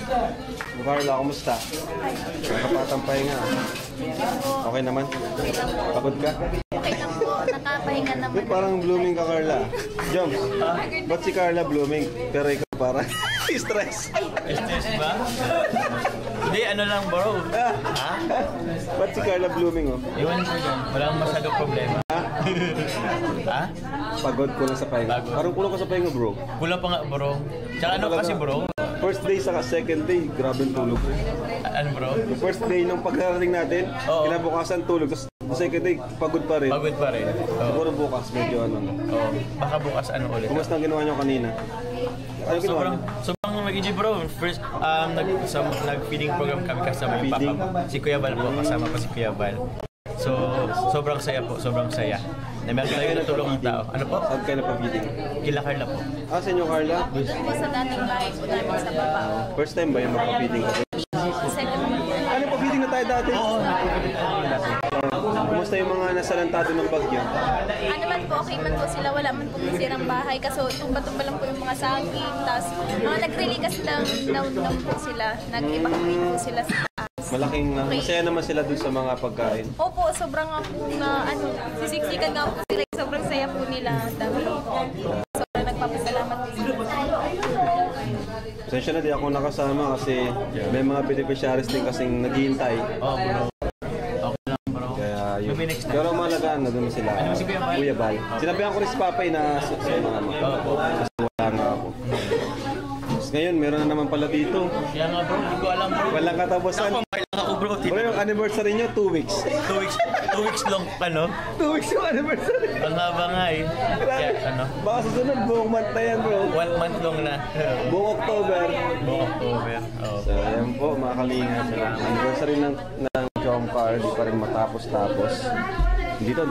Carla, kumusta? Nakapatang pahinga. Okay naman? Pagod ka? Okay lang po, nakapahinga naman. Parang blooming ka, Carla. Jump, ba't si Carla blooming? Pero ikaw parang stress. Stress ba? Hindi, ano lang bro. Ha? Ba't si Carla blooming, oh? Iwan ko dyan. Walang masyadong problema. Ha? Pagod ko lang sa pahinga. Pagod. Parang kulang ka sa pahinga, bro. Kulang pa nga bro. Tsaka ano kasi bro? First day sa second day, grabe ang tulog. Ano bro? Yung first day nung pagkarating natin, Oo. kinabukasan tulog. Tapos second day, pagod pa rin. Pagod pa rin. Siguro bukas, medyo ano. Oo. Baka bukas ano ulit. Kumusta ang ginawa nyo kanina? Ano ginawa nyo? Sobrang mag-enjoy bro. First, nag-feeding program kami kasama yung Feeding? papa. Si Kuya Bal po, kasama pa si Kuya Bal. So, sobrang saya po, sobrang saya. Na meron tayo natulong ang tao. Ano po? Saan kayo napag-feeding? Kila Carla po. Ah, sa inyo, Carla? Yung po sa dating bahay po namin sa baba. First time ba yung magpa-feeding ka? Second po. Ano, pa-feeding na tayo dati? Oo, Kumusta yung mga nasalantado ng bagyo? Ano man po, okay man po sila, wala man pong sirang bahay. Kaso tumba-tumba lang po yung mga saging. Tapos mga nag-religas lang down po sila. Nag-evacuate po sila sa taas. Malaking, masaya naman sila dun sa mga pagkain. Opo, sobrang nga po na ano, sisiksikan nga po sila. Sobrang saya po nila. Dami. Sobrang nagpapasalamat po sila. Pasensya na di ako nakasama kasi may mga beneficiaries din kasing naghihintay. Oo bro. Okay lang bro. Kaya yun. Maybe next time. Pero malagaan na dun sila. Ano si Kuya Bal? Kuya Bal. Sinabihan ko rin si Papay na sa mga ano. Kasi wala nga ako. Tapos ngayon, meron na naman pala dito. Kaya nga bro, hindi ko alam bro. Walang katapusan. Ako, kailangan ako bro. Bro, yung anniversary nyo, 2 weeks. 2 weeks long ano? 2 weeks yung anniversary. Ang haba nga eh. Kaya ano? Baka susunod, buong month na yan, bro. 1 month long na. Buong October. Buong October. Oo. So, ayan po, mga kalingap. Anniversary ng Jomcar, di pa rin matapos-tapos. Dito,